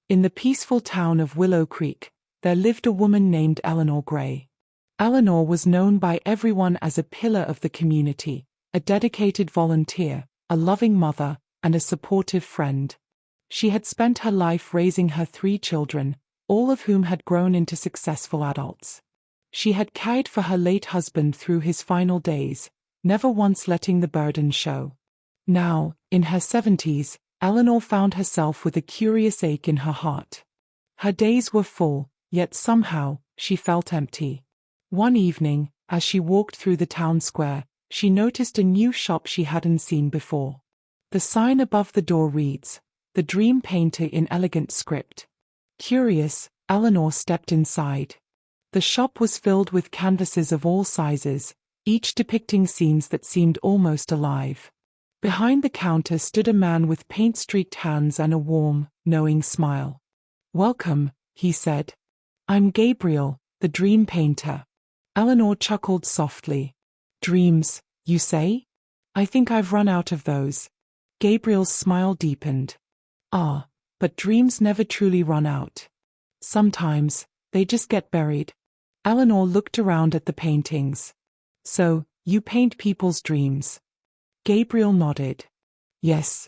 In the peaceful town of Willow Creek, there lived a woman named Eleanor Gray. Eleanor was known by everyone as a pillar of the community, a dedicated volunteer, a loving mother, and a supportive friend. She had spent her life raising her 3 children, all of whom had grown into successful adults. She had cared for her late husband through his final days, never once letting the burden show. Now, in her 70s, Eleanor found herself with a curious ache in her heart. Her days were full, yet somehow, she felt empty. One evening, as she walked through the town square, she noticed a new shop she hadn't seen before. The sign above the door reads, "The Dream Painter" in elegant script. Curious, Eleanor stepped inside. The shop was filled with canvases of all sizes, each depicting scenes that seemed almost alive. Behind the counter stood a man with paint-streaked hands and a warm, knowing smile. "Welcome," he said. "I'm Gabriel, the Dream Painter." Eleanor chuckled softly. "Dreams, you say? I think I've run out of those." Gabriel's smile deepened. "Ah, but dreams never truly run out. Sometimes, they just get buried." Eleanor looked around at the paintings. "So, you paint people's dreams?" Gabriel nodded. "Yes.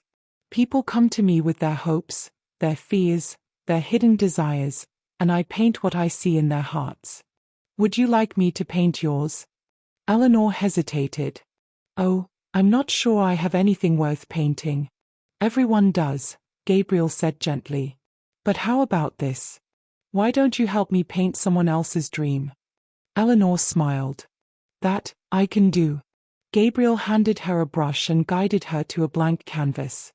People come to me with their hopes, their fears, their hidden desires, and I paint what I see in their hearts. Would you like me to paint yours?" Eleanor hesitated. "Oh, I'm not sure I have anything worth painting." "Everyone does," Gabriel said gently. "But how about this? Why don't you help me paint someone else's dream?" Eleanor smiled. "That, I can do." Gabriel handed her a brush and guided her to a blank canvas.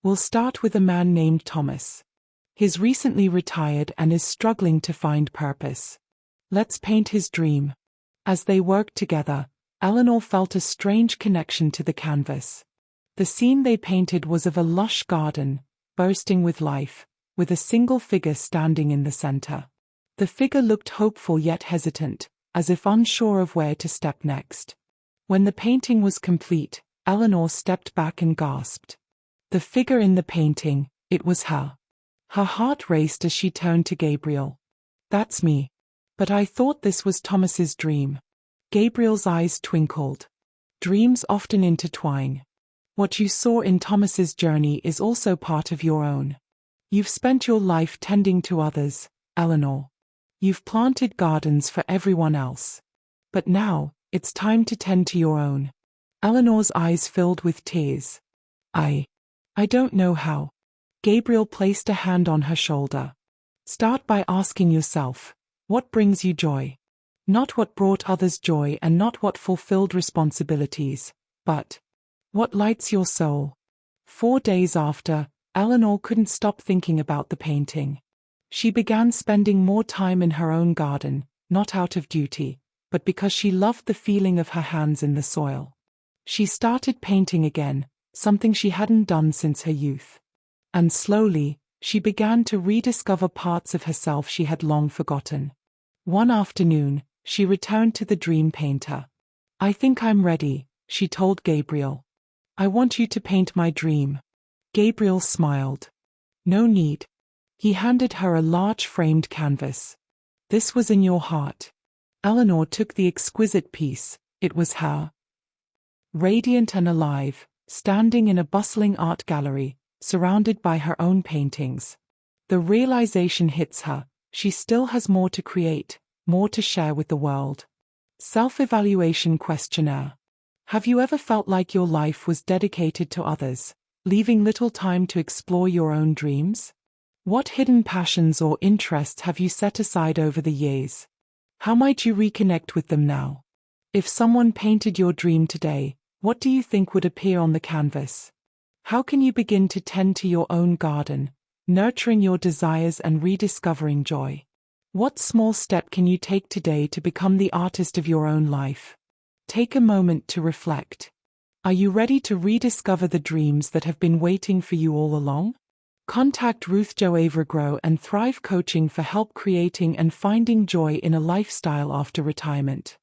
"We'll start with a man named Thomas. He's recently retired and is struggling to find purpose. Let's paint his dream." As they worked together, Eleanor felt a strange connection to the canvas. The scene they painted was of a lush garden, bursting with life, with a single figure standing in the center. The figure looked hopeful yet hesitant, as if unsure of where to step next. When the painting was complete, Eleanor stepped back and gasped. The figure in the painting, it was her. Her heart raced as she turned to Gabriel. "That's me. But I thought this was Thomas's dream." Gabriel's eyes twinkled. "Dreams often intertwine. What you saw in Thomas's journey is also part of your own. You've spent your life tending to others, Eleanor. You've planted gardens for everyone else. But now, it's time to tend to your own." Eleanor's eyes filled with tears. I don't know how." Gabriel placed a hand on her shoulder. "Start by asking yourself, what brings you joy? Not what brought others joy and not what fulfilled responsibilities, but what lights your soul." 4 days after, Eleanor couldn't stop thinking about the painting. She began spending more time in her own garden, not out of duty, but because she loved the feeling of her hands in the soil. She started painting again, something she hadn't done since her youth. And slowly, she began to rediscover parts of herself she had long forgotten. One afternoon, she returned to the Dream Painter. "I think I'm ready," she told Gabriel. "I want you to paint my dream." Gabriel smiled. "No need." He handed her a large framed canvas. "This was in your heart." Eleanor took the exquisite piece. It was her. Radiant and alive, standing in a bustling art gallery, surrounded by her own paintings. The realization hits her, she still has more to create, more to share with the world. Self-evaluation questionnaire. Have you ever felt like your life was dedicated to others, leaving little time to explore your own dreams? What hidden passions or interests have you set aside over the years? How might you reconnect with them now? If someone painted your dream today, what do you think would appear on the canvas? How can you begin to tend to your own garden, nurturing your desires and rediscovering joy? What small step can you take today to become the artist of your own life? Take a moment to reflect. Are you ready to rediscover the dreams that have been waiting for you all along? Contact RuthJoAvery Grow and Thrive Coaching for help creating and finding joy in a lifestyle after retirement.